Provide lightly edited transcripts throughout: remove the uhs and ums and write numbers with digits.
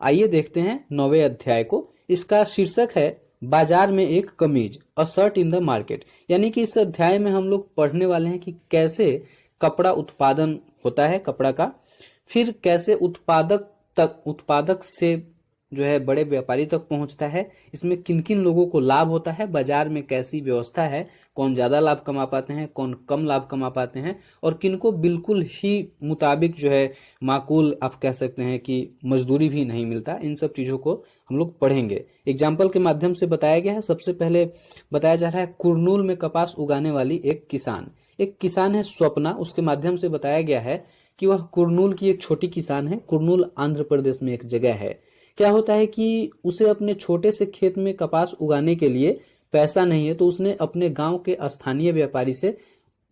आइए देखते हैं 9वें अध्याय को। इसका शीर्षक है बाजार में एक कमीज, अ शर्ट इन द मार्केट। यानी कि इस अध्याय में हम लोग पढ़ने वाले हैं कि कैसे कपड़ा उत्पादन होता है कपड़ा का, फिर कैसे उत्पादक से जो है बड़े व्यापारी तक पहुंचता है, इसमें किन किन लोगों को लाभ होता है, बाजार में कैसी व्यवस्था है, कौन ज्यादा लाभ कमा पाते हैं, कौन कम लाभ कमा पाते हैं, और किनको बिल्कुल ही मुताबिक जो है माकूल आप कह सकते हैं कि मजदूरी भी नहीं मिलता। इन सब चीजों को हम लोग पढ़ेंगे, एग्जाम्पल के माध्यम से बताया गया है। सबसे पहले बताया जा रहा है कुरनूल में कपास उगाने वाली एक किसान है स्वप्ना। उसके माध्यम से बताया गया है कि वह कुरनूल की एक छोटी किसान है। कुरनूल आंध्र प्रदेश में एक जगह है। क्या होता है कि उसे अपने छोटे से खेत में कपास उगाने के लिए पैसा नहीं है, तो उसने अपने गांव के स्थानीय व्यापारी से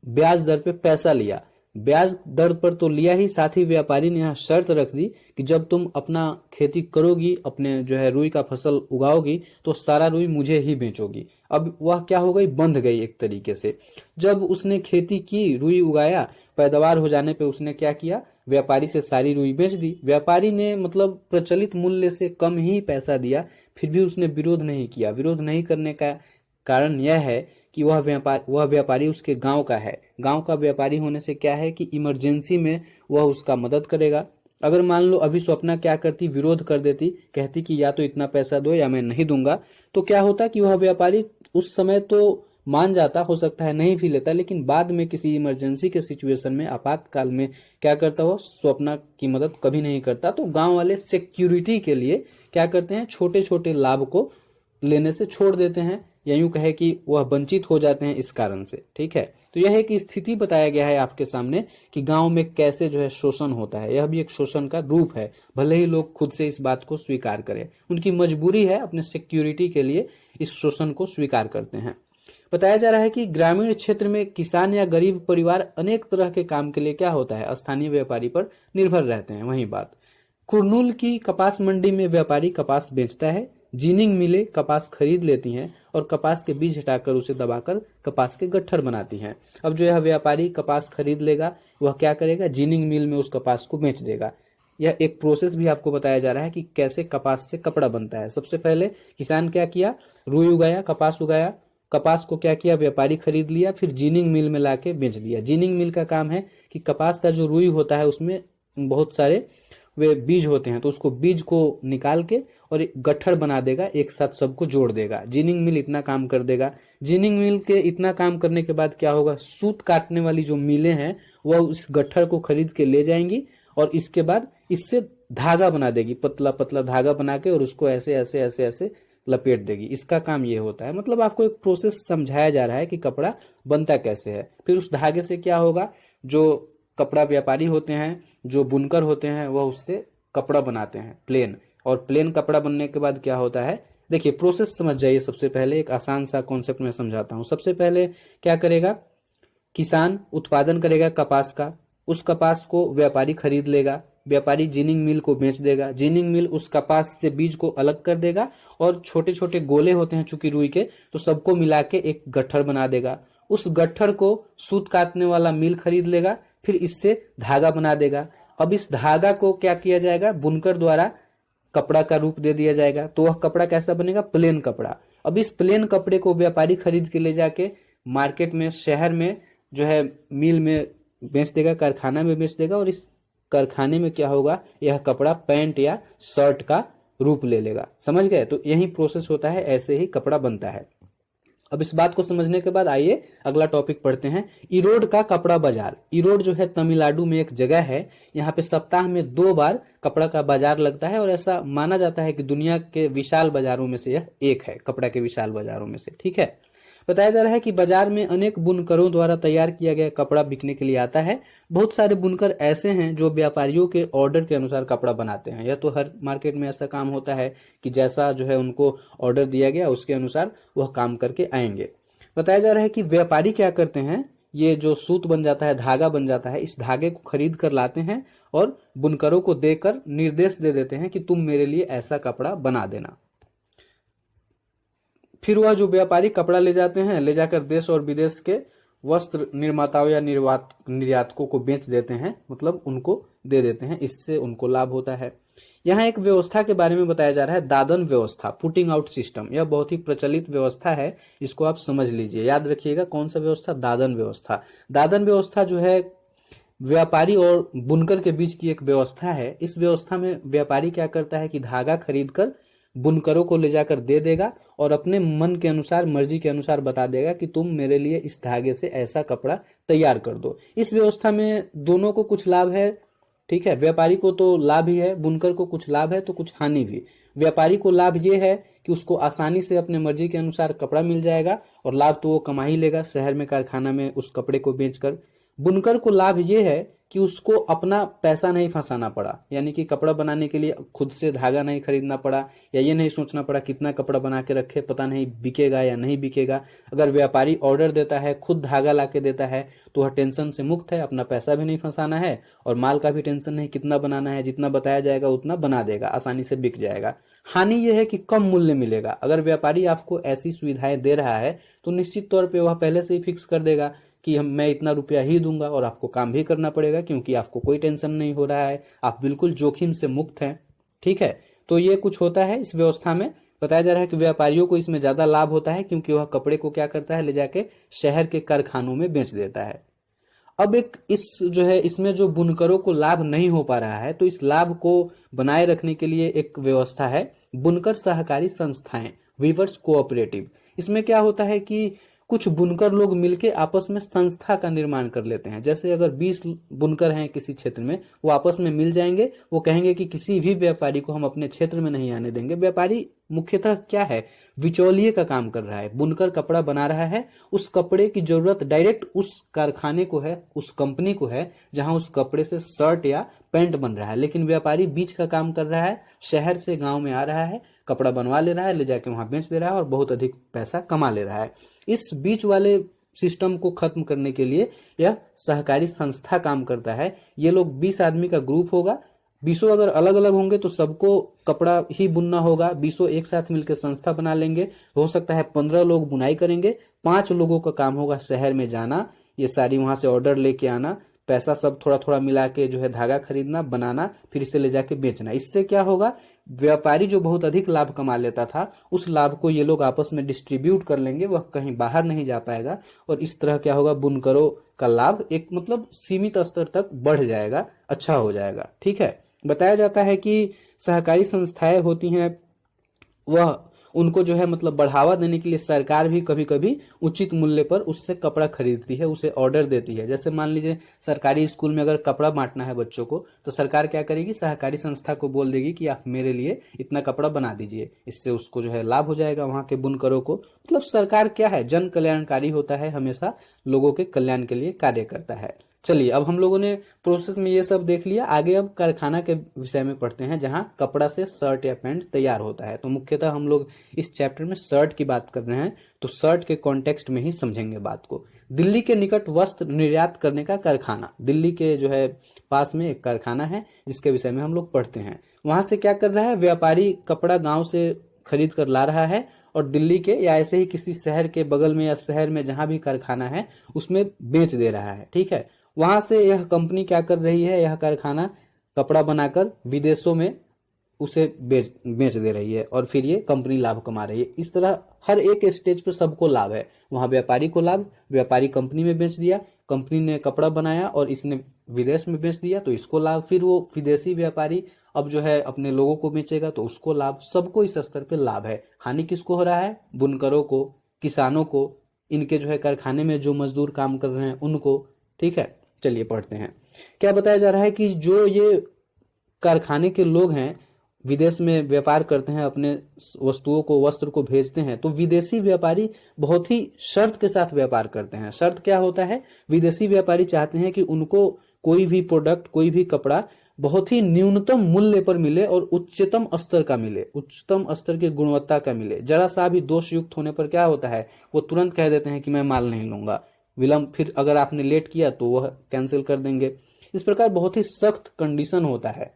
ब्याज दर पे पैसा लिया। ब्याज दर पर तो लिया ही, साथ ही व्यापारी ने यह शर्त रख दी कि जब तुम अपना खेती करोगी, अपने जो है रुई का फसल उगाओगी, तो सारा रुई मुझे ही बेचोगी। अब वह क्या हो गई, बंध गई एक तरीके से। जब उसने खेती की, रुई उगाया, पैदावार हो जाने पे उसने क्या किया, व्यापारी से सारी रुई बेच दी। व्यापारी ने मतलब प्रचलित मूल्य से कम ही पैसा दिया, फिर भी उसने विरोध नहीं किया। विरोध नहीं करने का कारण यह है कि वह व्यापारी उसके गांव का है। गांव का व्यापारी होने से क्या है कि इमरजेंसी में वह उसका मदद करेगा। अगर मान लो अभी स्वप्ना क्या करती, विरोध कर देती, कहती कि या तो इतना पैसा दो या मैं नहीं दूंगा, तो क्या होता कि वह व्यापारी उस समय तो मान जाता, हो सकता है नहीं भी लेता, लेकिन बाद में किसी इमरजेंसी के सिचुएशन में, आपातकाल में क्या करता, वो स्वप्ना की मदद कभी नहीं करता। तो गांव वाले सिक्योरिटी के लिए क्या करते हैं, छोटे छोटे लाभ को लेने से छोड़ देते हैं, या यूं कहे कि वह वंचित हो जाते हैं इस कारण से। ठीक है, तो यह एक स्थिति बताया गया है आपके सामने कि गांव में कैसे जो है शोषण होता है। यह भी एक शोषण का रूप है, भले ही लोग खुद से इस बात को स्वीकार करें, उनकी मजबूरी है, अपने सिक्योरिटी के लिए इस शोषण को स्वीकार करते हैं। बताया जा रहा है कि ग्रामीण क्षेत्र में किसान या गरीब परिवार अनेक तरह के काम के लिए क्या होता है, स्थानीय व्यापारी पर निर्भर रहते हैं। वही बात, कुरनूल की कपास मंडी में व्यापारी कपास बेचता है, जिनिंग मिलें कपास खरीद लेती हैं और कपास के बीज हटाकर उसे दबाकर कपास के गट्ठर बनाती हैं। अब जो यह व्यापारी कपास खरीद लेगा, वह क्या करेगा, जिनिंग मिल में उस कपास को बेच देगा। यह एक प्रोसेस भी आपको बताया जा रहा है कि कैसे कपास से कपड़ा बनता है। सबसे पहले किसान क्या किया, रुई उगाया, कपास उगाया, कपास को क्या किया, व्यापारी खरीद लिया, फिर जिनिंग मिल में लाके बेच दिया। जिनिंग मिल का काम है कि कपास का जो रुई होता है उसमें बहुत सारे वे बीज होते हैं, तो उसको बीज को निकाल के और एक गट्ठर बना देगा, एक साथ सबको जोड़ देगा। जिनिंग मिल इतना काम कर देगा। जिनिंग मिल के इतना काम करने के बाद क्या होगा, सूत काटने वाली जो मिलें हैं वह उस गट्ठर को खरीद के ले जाएंगी और इसके बाद इससे धागा बना देगी, पतला पतला धागा बना के, और उसको ऐसे ऐसे ऐसे ऐसे लपेट देगी। इसका काम ये होता है। मतलब आपको एक प्रोसेस समझाया जा रहा है कि कपड़ा बनता कैसे है। फिर उस धागे से क्या होगा, जो कपड़ा व्यापारी होते हैं, जो बुनकर होते हैं, वह उससे कपड़ा बनाते हैं प्लेन। और प्लेन कपड़ा बनने के बाद क्या होता है, देखिए प्रोसेस समझ जाइए। सबसे पहले एक आसान सा कॉन्सेप्ट में समझाता हूं। सबसे पहले क्या करेगा, किसान उत्पादन करेगा कपास का, उस कपास को व्यापारी खरीद लेगा, व्यापारी जिनिंग मिल को बेच देगा, जिनिंग मिल उस कपास से बीज को अलग कर देगा और छोटे छोटे गोले होते हैं चूंकि रुई के, तो सबको मिला के एक गट्ठर बना देगा। उस गट्ठर को सूत काटने वाला मिल खरीद लेगा, फिर इससे धागा बना देगा। अब इस धागा को क्या किया जाएगा, बुनकर द्वारा कपड़ा का रूप दे दिया जाएगा। तो वह कपड़ा कैसा बनेगा, प्लेन कपड़ा। अब इस प्लेन कपड़े को व्यापारी खरीद के ले जाके मार्केट में, शहर में जो है मिल में बेच देगा, कारखाना में बेच देगा, और इस कारखाने में क्या होगा, यह कपड़ा पैंट या शर्ट का रूप ले लेगा। समझ गए, तो यही प्रोसेस होता है, ऐसे ही कपड़ा बनता है। अब इस बात को समझने के बाद आइए अगला टॉपिक पढ़ते हैं, इरोड का कपड़ा बाजार। इरोड जो है तमिलनाडु में एक जगह है, यहाँ पे सप्ताह में 2 बार कपड़ा का बाजार लगता है, और ऐसा माना जाता है कि दुनिया के विशाल बाजारों में से यह एक है, कपड़ा के विशाल बाजारों में से। ठीक है, बताया जा रहा है कि बाजार में अनेक बुनकरों द्वारा तैयार किया गया कपड़ा बिकने के लिए आता है। बहुत सारे बुनकर ऐसे हैं जो व्यापारियों के ऑर्डर के अनुसार कपड़ा बनाते हैं। यह तो हर मार्केट में ऐसा काम होता है कि जैसा जो है उनको ऑर्डर दिया गया उसके अनुसार वह काम करके आएंगे। बताया जा रहा है कि व्यापारी क्या करते हैं, ये जो सूत बन जाता है, धागा बन जाता है, इस धागे को खरीद कर लाते हैं और बुनकरों को देकर निर्देश दे देते हैं कि तुम मेरे लिए ऐसा कपड़ा बना देना। फिर वह जो व्यापारी कपड़ा ले जाते हैं, ले जाकर देश और विदेश के वस्त्र निर्माताओं या निर्यातकों को बेच देते हैं, मतलब उनको दे देते हैं, इससे उनको लाभ होता है। यहाँ एक व्यवस्था के बारे में बताया जा रहा है, दादन व्यवस्था, पुटिंग आउट सिस्टम। यह बहुत ही प्रचलित व्यवस्था है, इसको आप समझ लीजिए, याद रखिएगा कौन सा व्यवस्था, दादन व्यवस्था। दादन व्यवस्था जो है व्यापारी और बुनकर के बीच की एक व्यवस्था है। इस व्यवस्था में व्यापारी क्या करता है कि धागा खरीद कर बुनकरों को ले जाकर दे देगा और अपने मन के अनुसार, मर्जी के अनुसार बता देगा कि तुम मेरे लिए इस धागे से ऐसा कपड़ा तैयार कर दो। इस व्यवस्था में दोनों को कुछ लाभ है, ठीक है, व्यापारी को तो लाभ ही है, बुनकर को कुछ लाभ है तो कुछ हानि भी। व्यापारी को लाभ ये है कि उसको आसानी से अपने मर्जी के अनुसार कपड़ा मिल जाएगा और लाभ तो वो कमा ही लेगा शहर में कारखाना में उस कपड़े को बेचकर। बुनकर को लाभ ये है कि उसको अपना पैसा नहीं फंसाना पड़ा, यानी कि कपड़ा बनाने के लिए खुद से धागा नहीं खरीदना पड़ा, या ये नहीं सोचना पड़ा कितना कपड़ा बना के रखे, पता नहीं बिकेगा या नहीं बिकेगा। अगर व्यापारी ऑर्डर देता है, खुद धागा ला के देता है, तो वह टेंशन से मुक्त है, अपना पैसा भी नहीं फंसाना है और माल का भी टेंशन नहीं, कितना बनाना है, जितना बताया जाएगा उतना बना देगा, आसानी से बिक जाएगा। हानि यह है कि कम मूल्य मिलेगा। अगर व्यापारी आपको ऐसी सुविधाएं दे रहा है तो निश्चित तौर पर वह पहले से ही फिक्स कर देगा कि मैं इतना रुपया ही दूंगा और आपको काम भी करना पड़ेगा, क्योंकि आपको कोई टेंशन नहीं हो रहा है, आप बिल्कुल जोखिम से मुक्त हैं, ठीक है। तो ये कुछ होता है इस व्यवस्था में। बताया जा रहा है कि व्यापारियों को इसमें ज्यादा लाभ होता है क्योंकि वह कपड़े को क्या करता है, ले जाके शहर के कारखानों में बेच देता है। अब एक इस जो है इसमें जो बुनकरों को लाभ नहीं हो पा रहा है, तो इस लाभ को बनाए रखने के लिए एक व्यवस्था है, बुनकर सहकारी संस्थाएं, वीवर्स कोऑपरेटिव। इसमें क्या होता है कि कुछ बुनकर लोग मिलके आपस में संस्था का निर्माण कर लेते हैं। जैसे अगर 20 बुनकर हैं किसी क्षेत्र में, वो आपस में मिल जाएंगे, वो कहेंगे कि किसी भी व्यापारी को हम अपने क्षेत्र में नहीं आने देंगे। व्यापारी मुख्यतः क्या है, बिचौलिए का काम कर रहा है। बुनकर कपड़ा बना रहा है, उस कपड़े की जरूरत डायरेक्ट उस कारखाने को है, उस कंपनी को है जहां उस कपड़े से शर्ट या पैंट बन रहा है, लेकिन व्यापारी बीच का काम कर रहा है, शहर से गांव में आ रहा है, कपड़ा बनवा ले रहा है, ले जाके वहां बेच दे रहा है और बहुत अधिक पैसा कमा ले रहा है। इस बीच वाले सिस्टम को खत्म करने के लिए यह सहकारी संस्था काम करता है। ये लोग 20 आदमी का ग्रुप होगा, 20 अगर अलग अलग होंगे तो सबको कपड़ा ही बुनना होगा, 20 एक साथ मिलकर संस्था बना लेंगे। हो सकता है 15 लोग बुनाई करेंगे, 5 लोगों का काम होगा शहर में जाना, ये सारी वहां से ऑर्डर लेके आना, पैसा सब थोड़ा थोड़ा मिला के जो है धागा खरीदना, बनाना, फिर इसे ले जाके बेचना। इससे क्या होगा, व्यापारी जो बहुत अधिक लाभ कमा लेता था, उस लाभ को ये लोग आपस में डिस्ट्रीब्यूट कर लेंगे, वह कहीं बाहर नहीं जा पाएगा और इस तरह क्या होगा, बुनकरों का लाभ एक मतलब सीमित स्तर तक बढ़ जाएगा, अच्छा हो जाएगा, ठीक है। बताया जाता है कि सहकारी संस्थाएं होती हैं, वह उनको जो है मतलब बढ़ावा देने के लिए सरकार भी कभी कभी उचित मूल्य पर उससे कपड़ा खरीदती है, उसे ऑर्डर देती है। जैसे मान लीजिए सरकारी स्कूल में अगर कपड़ा बांटना है बच्चों को, तो सरकार क्या करेगी, सहकारी संस्था को बोल देगी कि आप मेरे लिए इतना कपड़ा बना दीजिए, इससे उसको जो है लाभ हो जाएगा वहां के बुनकरों को। मतलब सरकार क्या है, जन कल्याणकारी होता है, हमेशा लोगों के कल्याण के लिए कार्य करता है। चलिए, अब हम लोगों ने प्रोसेस में ये सब देख लिया, आगे अब कारखाना के विषय में पढ़ते हैं जहां कपड़ा से शर्ट या पैंट तैयार होता है। तो मुख्यतः हम लोग इस चैप्टर में शर्ट की बात कर रहे हैं, तो शर्ट के कॉन्टेक्स्ट में ही समझेंगे बात को। दिल्ली के निकट वस्त्र निर्यात करने का कारखाना, दिल्ली के जो है पास में एक कारखाना है जिसके विषय में हम लोग पढ़ते हैं। वहां से क्या कर रहा है, व्यापारी कपड़ा गांव से खरीद कर ला रहा है और दिल्ली के या ऐसे ही किसी शहर के बगल में या शहर में जहां भी कारखाना है उसमें बेच दे रहा है, ठीक है। वहां से यह कंपनी क्या कर रही है, यह कारखाना कपड़ा बनाकर विदेशों में उसे बेच दे रही है और फिर ये कंपनी लाभ कमा रही है। इस तरह हर एक स्टेज पे सबको लाभ है। वहां व्यापारी को लाभ, व्यापारी कंपनी में बेच दिया, कंपनी ने कपड़ा बनाया और इसने विदेश में बेच दिया तो इसको लाभ, फिर वो विदेशी व्यापारी अब जो है अपने लोगों को बेचेगा तो उसको लाभ, सबको इस स्तर पे लाभ है। हानि किसको हो रहा है, बुनकरों को, किसानों को, इनके जो है कारखाने में जो मजदूर काम कर रहे हैं उनको, ठीक है। चलिए पढ़ते हैं। क्या बताया जा रहा है कि जो ये कारखाने के लोग हैं विदेश में व्यापार करते हैं, अपने वस्तुओं को, वस्त्र को भेजते हैं, तो विदेशी व्यापारी बहुत ही शर्त के साथ व्यापार करते हैं। शर्त क्या होता है, विदेशी व्यापारी चाहते हैं कि उनको कोई भी प्रोडक्ट, कोई भी कपड़ा बहुत ही न्यूनतम मूल्य पर मिले और उच्चतम स्तर का मिले, उच्चतम स्तर की गुणवत्ता का मिले। जरा सा भी दोष युक्त होने पर क्या होता है, वो तुरंत कह देते हैं कि मैं माल नहीं लूंगा, विलंब, फिर अगर आपने लेट किया तो वह कैंसिल कर देंगे। इस प्रकार बहुत ही सख्त कंडीशन होता है।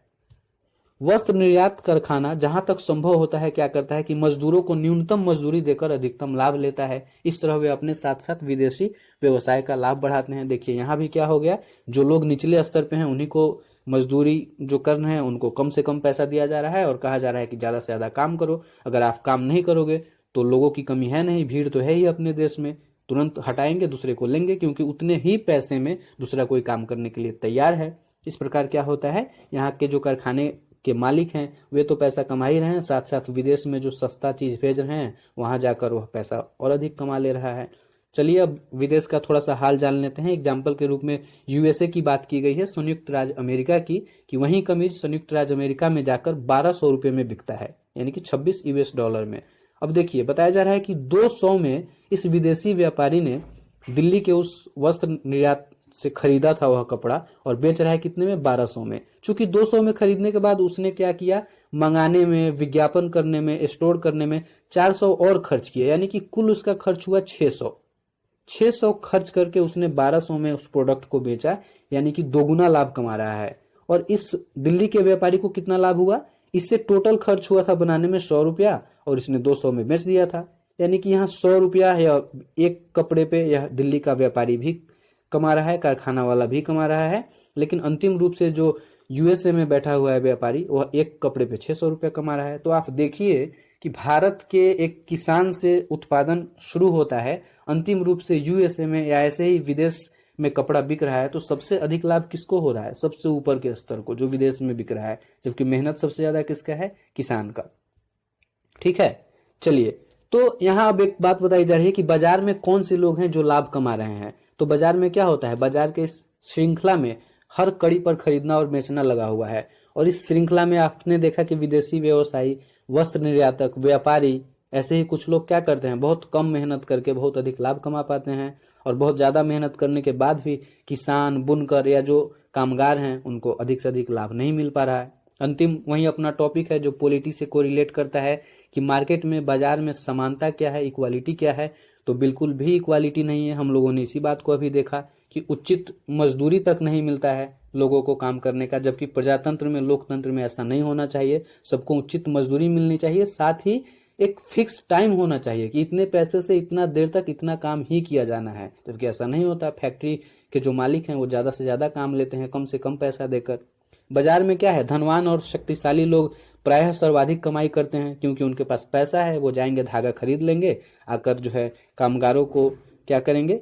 वस्त्र निर्यात कारखाना जहां तक संभव होता है क्या करता है कि मजदूरों को न्यूनतम मजदूरी देकर अधिकतम लाभ लेता है। इस तरह वे अपने साथ साथ विदेशी व्यवसाय का लाभ बढ़ाते हैं। देखिए यहाँ भी क्या हो गया, जो लोग निचले स्तर पे हैं उन्हीं को मजदूरी जो कर रहे हैं उनको कम से कम पैसा दिया जा रहा है और कहा जा रहा है कि ज्यादा से ज्यादा काम करो। अगर आप काम नहीं करोगे तो लोगों की कमी है नहीं, भीड़ तो है ही अपने देश में, तुरंत हटाएंगे, दूसरे को लेंगे, क्योंकि उतने ही पैसे में दूसरा कोई काम करने के लिए तैयार है। इस प्रकार क्या होता है, यहाँ के जो कारखाने के मालिक हैं वे तो पैसा कमा ही रहे हैं, साथ साथ विदेश में जो सस्ता चीज भेज रहे हैं वहां जाकर वह पैसा और अधिक कमा ले रहा है। चलिए अब विदेश का थोड़ा सा हाल जान लेते हैं। एग्जाम्पल के रूप में यूएसए की बात की गई है, संयुक्त राज्य अमेरिका की, कि वही कमीज संयुक्त राज्य अमेरिका में जाकर 1200 रुपए में बिकता है, यानी कि 26 यूएस डॉलर में। अब देखिए बताया जा रहा है कि 200 में इस विदेशी व्यापारी ने दिल्ली के उस वस्त्र निर्यात से खरीदा था वह कपड़ा और बेच रहा है कितने में, 1200 में। चूंकि 200 में खरीदने के बाद उसने क्या किया, मंगाने में, विज्ञापन करने में, स्टोर करने में 400 और खर्च किया, यानी कि कुल उसका खर्च हुआ 600 खर्च करके उसने 1200 में उस प्रोडक्ट को बेचा, यानी कि दोगुना लाभ कमा रहा है। और इस दिल्ली के व्यापारी को कितना लाभ हुआ, इससे टोटल खर्च हुआ था बनाने में 100 रुपया और इसने 200 में बेच दिया था, यानी कि यहाँ 100 रुपया या एक कपड़े पे यह दिल्ली का व्यापारी भी कमा रहा है, कारखाना वाला भी कमा रहा है। लेकिन अंतिम रूप से जो यूएसए में बैठा हुआ है व्यापारी, वह एक कपड़े पे 600 रुपया कमा रहा है। तो आप देखिए कि भारत के एक किसान से उत्पादन शुरू होता है, अंतिम रूप से यूएसए में या ऐसे ही विदेश में कपड़ा बिक रहा है, तो सबसे अधिक लाभ किसको हो रहा है, सबसे ऊपर के स्तर को, जो विदेश में बिक रहा है, जबकि मेहनत सबसे ज्यादा किसका है, किसान का। ठीक है, चलिए तो यहाँ अब एक बात बताई जा रही है कि बाजार में कौन से लोग हैं जो लाभ कमा रहे हैं। तो बाजार में क्या होता है, बाजार के इस श्रृंखला में हर कड़ी पर खरीदना और बेचना लगा हुआ है, और इस श्रृंखला में आपने देखा कि विदेशी व्यवसायी, वस्त्र निर्यातक, व्यापारी, ऐसे ही कुछ लोग क्या करते हैं, बहुत कम मेहनत करके बहुत अधिक लाभ कमा पाते हैं, और बहुत ज्यादा मेहनत करने के बाद भी किसान, बुनकर या जो कामगार हैं उनको अधिक से अधिक लाभ नहीं मिल पा रहा है। अंतिम वही अपना टॉपिक है जो पॉलिटी से कोरिलेट करता है कि मार्केट में, बाजार में समानता क्या है, इक्वालिटी क्या है। तो बिल्कुल भी इक्वालिटी नहीं है। हम लोगों ने इसी बात को अभी देखा कि उचित मजदूरी तक नहीं मिलता है लोगों को काम करने का, जबकि प्रजातंत्र में, लोकतंत्र में ऐसा नहीं होना चाहिए। सबको उचित मजदूरी मिलनी चाहिए, साथ ही एक फिक्स टाइम होना चाहिए कि इतने पैसे से इतना देर तक इतना काम ही किया जाना है, जबकि ऐसा नहीं होता। फैक्ट्री के जो मालिक हैं वो ज्यादा से ज्यादा काम लेते हैं कम से कम पैसा देकर। बाजार में क्या है, धनवान और शक्तिशाली लोग प्रायः सर्वाधिक कमाई करते हैं, क्योंकि उनके पास पैसा है, वो जाएंगे धागा खरीद लेंगे, आकर जो है कामगारों को क्या करेंगे,